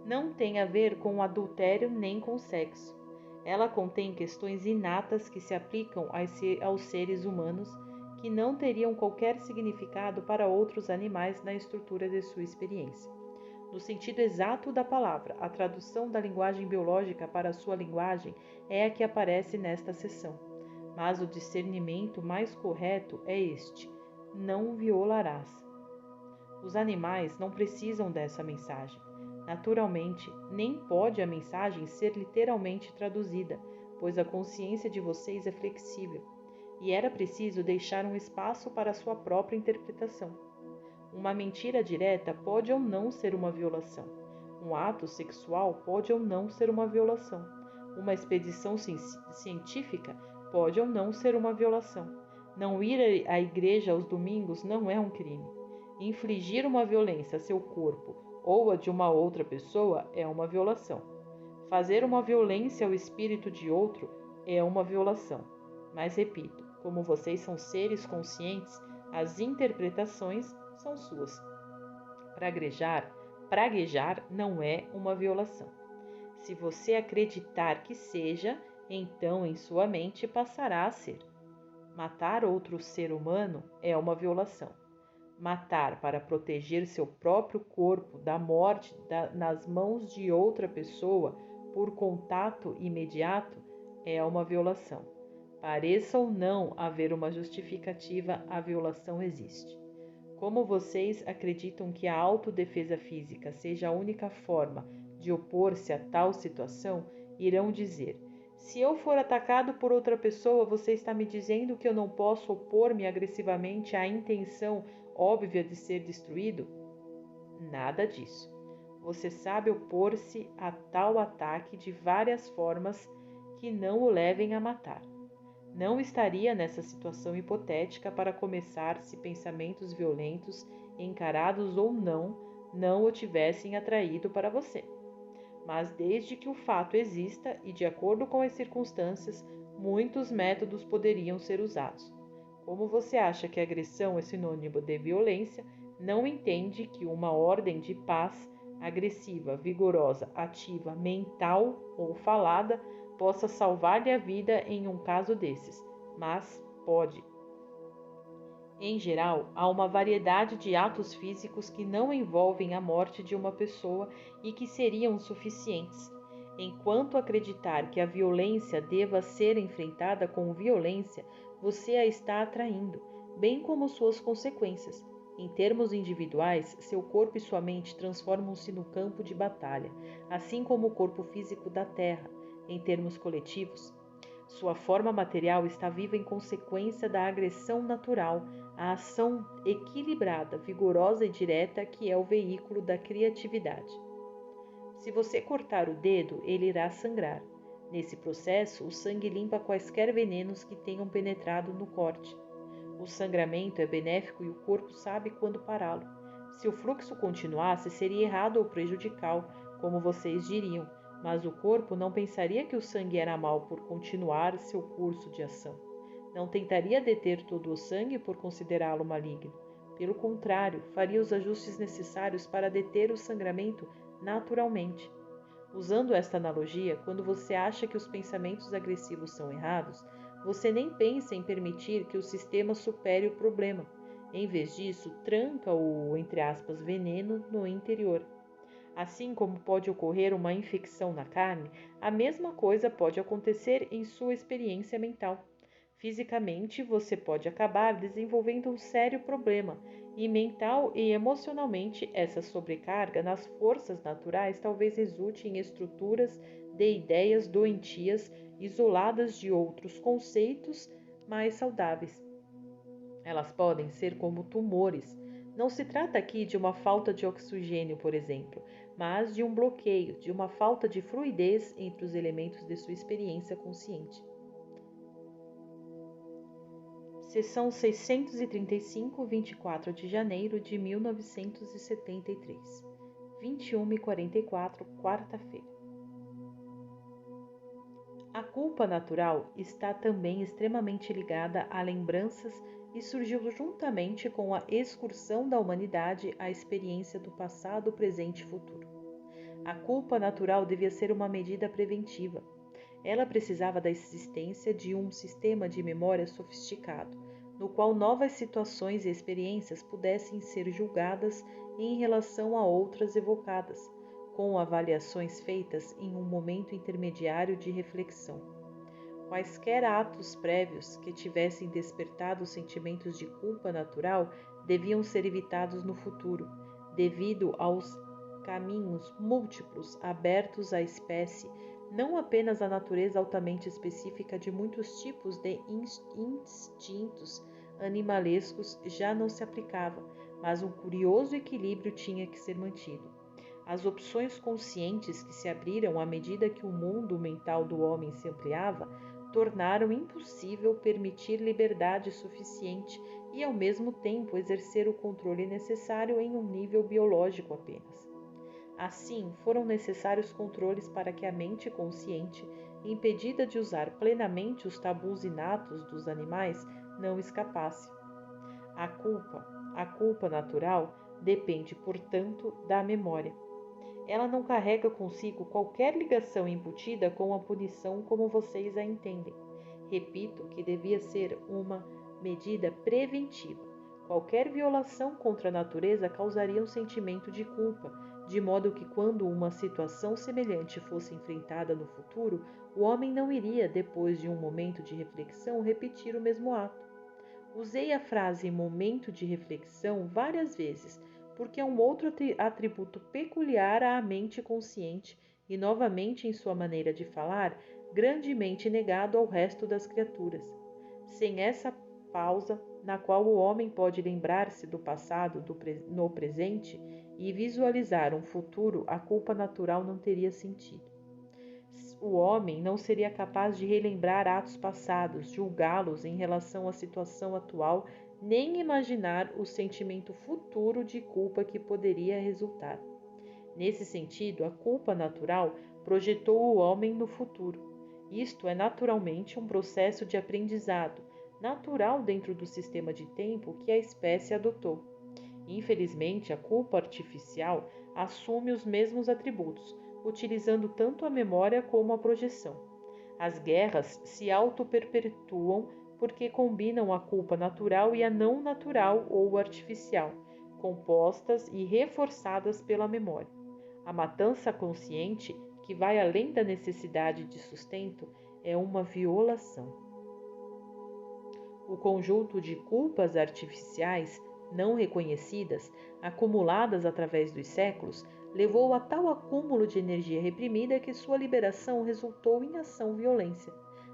Não tem a ver com adultério nem com sexo. Ela contém questões inatas que se aplicam aos seres humanos que não teriam qualquer significado para outros animais na estrutura de sua experiência. No sentido exato da palavra, a tradução da linguagem biológica para a sua linguagem é a que aparece nesta seção. Mas o discernimento mais correto é este: não violarás. Os animais não precisam dessa mensagem. Naturalmente, nem pode a mensagem ser literalmente traduzida, pois a consciência de vocês é flexível, e era preciso deixar um espaço para a sua própria interpretação. Uma mentira direta pode ou não ser uma violação. Um ato sexual pode ou não ser uma violação. Uma expedição científica pode ou não ser uma violação. Não ir à igreja aos domingos não é um crime. Infligir uma violência a seu corpo ou a de uma outra pessoa é uma violação. Fazer uma violência ao espírito de outro é uma violação. Mas repito, como vocês são seres conscientes, as interpretações são suas. Praguejar não é uma violação. Se você acreditar que seja, então em sua mente passará a ser. Matar outro ser humano é uma violação. Matar para proteger seu próprio corpo da morte nas mãos de outra pessoa por contato imediato é uma violação. Pareça ou não haver uma justificativa, a violação existe. Como vocês acreditam que a autodefesa física seja a única forma de opor-se a tal situação, irão dizer: se eu for atacado por outra pessoa, você está me dizendo que eu não posso opor-me agressivamente à intenção óbvia de ser destruído? Nada disso. Você sabe opor-se a tal ataque de várias formas que não o levem a matar. Não estaria nessa situação hipotética para começar se pensamentos violentos, encarados ou não o tivessem atraído para você. Mas desde que o fato exista e de acordo com as circunstâncias, muitos métodos poderiam ser usados. Como você acha que agressão é sinônimo de violência, não entende que uma ordem de paz agressiva, vigorosa, ativa, mental ou falada possa salvar-lhe a vida em um caso desses, mas pode. Em geral, há uma variedade de atos físicos que não envolvem a morte de uma pessoa e que seriam suficientes. Enquanto acreditar que a violência deva ser enfrentada com violência, você a está atraindo, bem como suas consequências. Em termos individuais, seu corpo e sua mente transformam-se no campo de batalha, assim como o corpo físico da Terra. Em termos coletivos, sua forma material está viva em consequência da agressão natural, a ação equilibrada, vigorosa e direta que é o veículo da criatividade. Se você cortar o dedo, ele irá sangrar. Nesse processo, o sangue limpa quaisquer venenos que tenham penetrado no corte. O sangramento é benéfico e o corpo sabe quando pará-lo. Se o fluxo continuasse, seria errado ou prejudicial, como vocês diriam, mas o corpo não pensaria que o sangue era mau por continuar seu curso de ação. Não tentaria deter todo o sangue por considerá-lo maligno. Pelo contrário, faria os ajustes necessários para deter o sangramento naturalmente. Usando esta analogia, quando você acha que os pensamentos agressivos são errados, você nem pensa em permitir que o sistema supere o problema. Em vez disso, tranca o, entre aspas, veneno no interior. Assim como pode ocorrer uma infecção na carne, a mesma coisa pode acontecer em sua experiência mental. Fisicamente, você pode acabar desenvolvendo um sério problema, e mental e emocionalmente, essa sobrecarga nas forças naturais talvez resulte em estruturas de ideias doentias isoladas de outros conceitos mais saudáveis. Elas podem ser como tumores. Não se trata aqui de uma falta de oxigênio, por exemplo, mas de um bloqueio, de uma falta de fluidez entre os elementos de sua experiência consciente. Seção 635, 24 de janeiro de 1973, 21h44, quarta-feira. A culpa natural está também extremamente ligada a lembranças e surgiu juntamente com a excursão da humanidade à experiência do passado, presente e futuro. A culpa natural devia ser uma medida preventiva. Ela precisava da existência de um sistema de memória sofisticado, no qual novas situações e experiências pudessem ser julgadas em relação a outras evocadas, com avaliações feitas em um momento intermediário de reflexão. Quaisquer atos prévios que tivessem despertado sentimentos de culpa natural deviam ser evitados no futuro, devido aos caminhos múltiplos abertos à espécie, não apenas à natureza altamente específica de muitos tipos de instintos animalescos já não se aplicava, mas um curioso equilíbrio tinha que ser mantido. As opções conscientes que se abriram à medida que o mundo mental do homem se ampliava tornaram impossível permitir liberdade suficiente e, ao mesmo tempo, exercer o controle necessário em um nível biológico apenas. Assim, foram necessários controles para que a mente consciente, impedida de usar plenamente os tabus inatos dos animais, não escapasse. A culpa natural, depende, portanto, da memória. Ela não carrega consigo qualquer ligação embutida com a punição como vocês a entendem. Repito que devia ser uma medida preventiva. Qualquer violação contra a natureza causaria um sentimento de culpa, de modo que, quando uma situação semelhante fosse enfrentada no futuro, o homem não iria, depois de um momento de reflexão, repetir o mesmo ato. Usei a frase momento de reflexão várias vezes, porque é um outro atributo peculiar à mente consciente e, novamente em sua maneira de falar, grandemente negado ao resto das criaturas. Sem essa pausa, na qual o homem pode lembrar-se do passado no presente e visualizar um futuro, a culpa natural não teria sentido. O homem não seria capaz de relembrar atos passados, julgá-los em relação à situação atual, nem imaginar o sentimento futuro de culpa que poderia resultar. Nesse sentido, a culpa natural projetou o homem no futuro. Isto é naturalmente um processo de aprendizado, natural dentro do sistema de tempo que a espécie adotou. Infelizmente, a culpa artificial assume os mesmos atributos, utilizando tanto a memória como a projeção. As guerras se auto-perpetuam porque combinam a culpa natural e a não natural ou artificial, compostas e reforçadas pela memória. A matança consciente, que vai além da necessidade de sustento, é uma violação. O conjunto de culpas artificiais não reconhecidas, acumuladas através dos séculos, levou a tal acúmulo de energia reprimida que sua liberação resultou em ação-violência.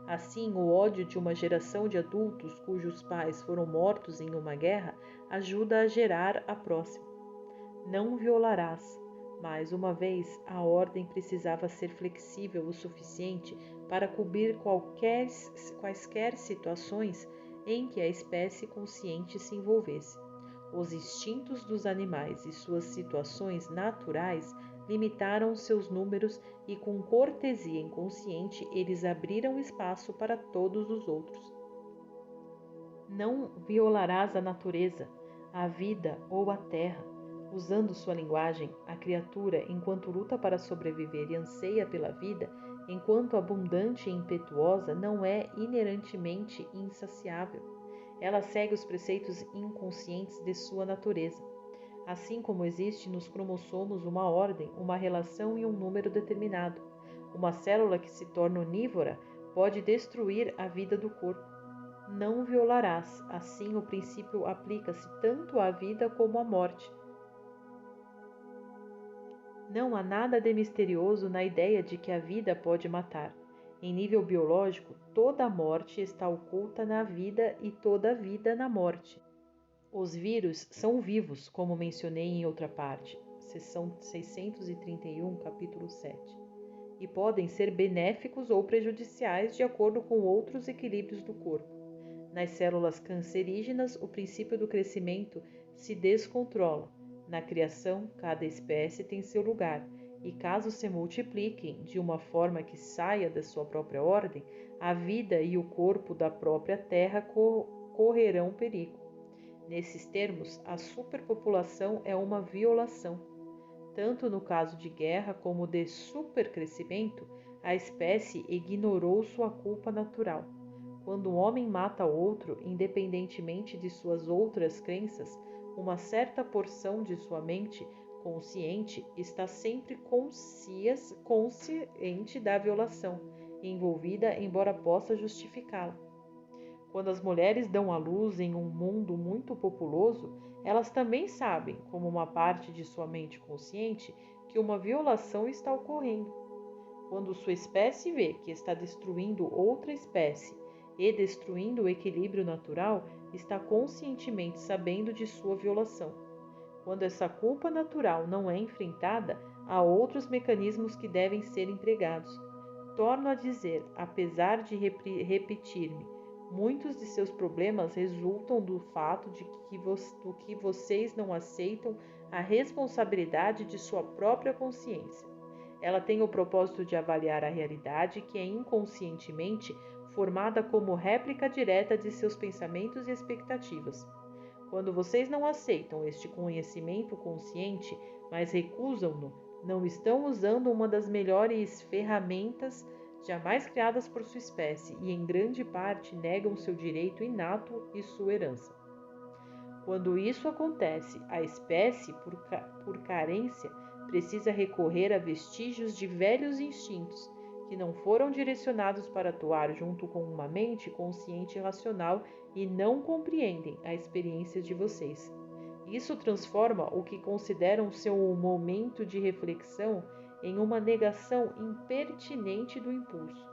Assim, o ódio de uma geração de adultos cujos pais foram mortos em uma guerra ajuda a gerar a próxima. Não violarás. Mais uma vez, a ordem precisava ser flexível o suficiente para cobrir quaisquer situações em que a espécie consciente se envolvesse. Os instintos dos animais e suas situações naturais limitaram seus números e, com cortesia inconsciente, eles abriram espaço para todos os outros. Não violarás a natureza, a vida ou a terra. Usando sua linguagem, a criatura, enquanto luta para sobreviver e anseia pela vida, enquanto abundante e impetuosa, não é inerentemente insaciável. Ela segue os preceitos inconscientes de sua natureza. Assim como existe nos cromossomos uma ordem, uma relação e um número determinado. Uma célula que se torna onívora pode destruir a vida do corpo. Não violarás. Assim, o princípio aplica-se tanto à vida como à morte. Não há nada de misterioso na ideia de que a vida pode matar. Em nível biológico, toda a morte está oculta na vida e toda a vida na morte. Os vírus são vivos, como mencionei em outra parte, seção 631, capítulo 7, e podem ser benéficos ou prejudiciais de acordo com outros equilíbrios do corpo. Nas células cancerígenas, o princípio do crescimento se descontrola. Na criação, cada espécie tem seu lugar, e caso se multipliquem de uma forma que saia da sua própria ordem, a vida e o corpo da própria Terra correrão perigo. Nesses termos, a superpopulação é uma violação. Tanto no caso de guerra como de supercrescimento, a espécie ignorou sua culpa natural. Quando um homem mata outro, independentemente de suas outras crenças, uma certa porção de sua mente consciente está sempre consciente da violação, envolvida embora possa justificá-la. Quando as mulheres dão à luz em um mundo muito populoso, elas também sabem, como uma parte de sua mente consciente, que uma violação está ocorrendo. Quando sua espécie vê que está destruindo outra espécie e destruindo o equilíbrio natural, está conscientemente sabendo de sua violação. Quando essa culpa natural não é enfrentada, há outros mecanismos que devem ser empregados. Torno a dizer, apesar de repetir-me, muitos de seus problemas resultam do fato de que vocês não aceitam a responsabilidade de sua própria consciência. Ela tem o propósito de avaliar a realidade que é inconscientemente formada como réplica direta de seus pensamentos e expectativas. Quando vocês não aceitam este conhecimento consciente, mas recusam-no, não estão usando uma das melhores ferramentas jamais criadas por sua espécie e, em grande parte, negam seu direito inato e sua herança. Quando isso acontece, a espécie, por carência, precisa recorrer a vestígios de velhos instintos, que não foram direcionados para atuar junto com uma mente consciente e racional e não compreendem a experiência de vocês. Isso transforma o que consideram seu momento de reflexão em uma negação impertinente do impulso.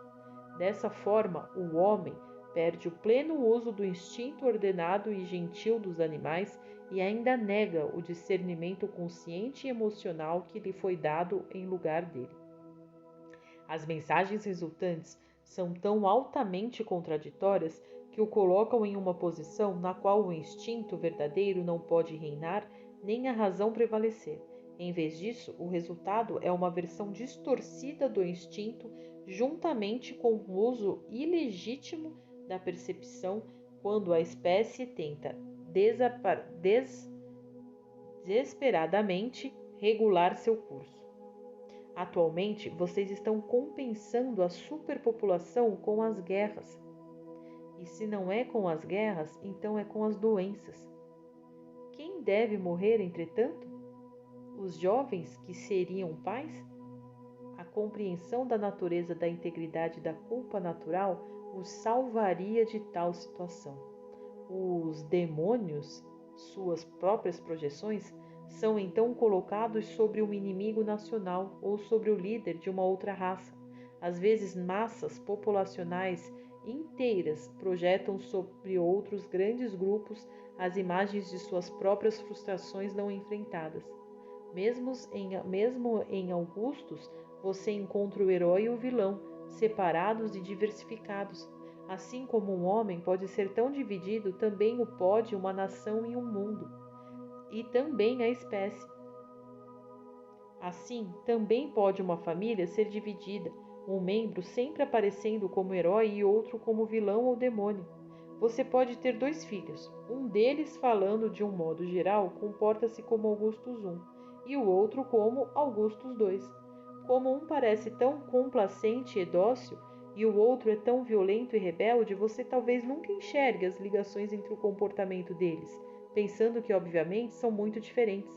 Dessa forma, o homem perde o pleno uso do instinto ordenado e gentil dos animais e ainda nega o discernimento consciente e emocional que lhe foi dado em lugar dele. As mensagens resultantes são tão altamente contraditórias que o colocam em uma posição na qual o instinto verdadeiro não pode reinar nem a razão prevalecer. Em vez disso, o resultado é uma versão distorcida do instinto, juntamente com o uso ilegítimo da percepção, quando a espécie tenta desesperadamente regular seu curso. Atualmente, vocês estão compensando a superpopulação com as guerras. E se não é com as guerras, então é com as doenças. Quem deve morrer, entretanto? Os jovens que seriam pais? A compreensão da natureza da integridade da culpa natural os salvaria de tal situação. Os demônios, suas próprias projeções, são então colocados sobre um inimigo nacional ou sobre o líder de uma outra raça. Às vezes, massas populacionais inteiras projetam sobre outros grandes grupos as imagens de suas próprias frustrações não enfrentadas. Mesmo em Augustus, você encontra o herói e o vilão, separados e diversificados. Assim como um homem pode ser tão dividido, também o pode uma nação e um mundo, e também a espécie. Assim, também pode uma família ser dividida, um membro sempre aparecendo como herói e outro como vilão ou demônio. Você pode ter 2 filhos. Um deles, falando de um modo geral, comporta-se como Augustus I e o outro como Augustus II. Como um parece tão complacente e dócil e o outro é tão violento e rebelde, você talvez nunca enxergue as ligações entre o comportamento deles, pensando que obviamente são muito diferentes.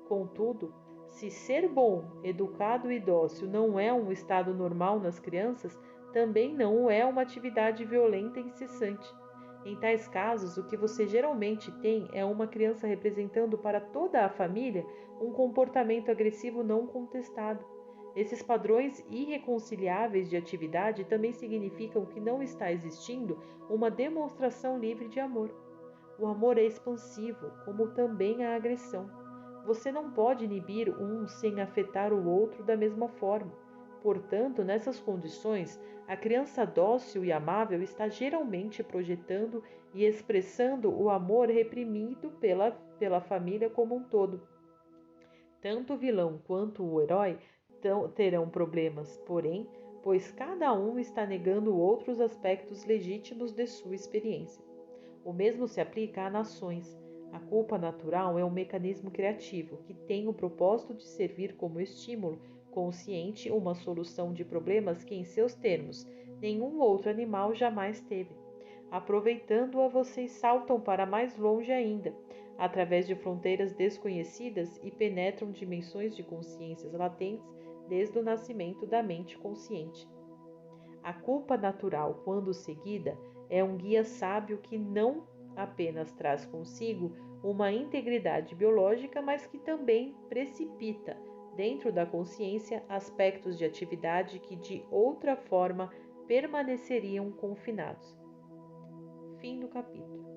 Contudo, se ser bom, educado e dócil não é um estado normal nas crianças, também não o é uma atividade violenta e incessante. Em tais casos, o que você geralmente tem é uma criança representando para toda a família um comportamento agressivo não contestado. Esses padrões irreconciliáveis de atividade também significam que não está existindo uma demonstração livre de amor. O amor é expansivo, como também a agressão. Você não pode inibir um sem afetar o outro da mesma forma. Portanto, nessas condições, a criança dócil e amável está geralmente projetando e expressando o amor reprimido pela família como um todo. Tanto o vilão quanto o herói terão problemas, porém, pois cada um está negando outros aspectos legítimos de sua experiência. O mesmo se aplica a nações. A culpa natural é um mecanismo criativo que tem o propósito de servir como estímulo consciente uma solução de problemas que, em seus termos, nenhum outro animal jamais teve. Aproveitando-a, vocês saltam para mais longe ainda, através de fronteiras desconhecidas e penetram dimensões de consciências latentes desde o nascimento da mente consciente. A culpa natural, quando seguida, é um guia sábio que não apenas traz consigo uma integridade biológica, mas que também precipita dentro da consciência aspectos de atividade que de outra forma permaneceriam confinados. Fim do capítulo.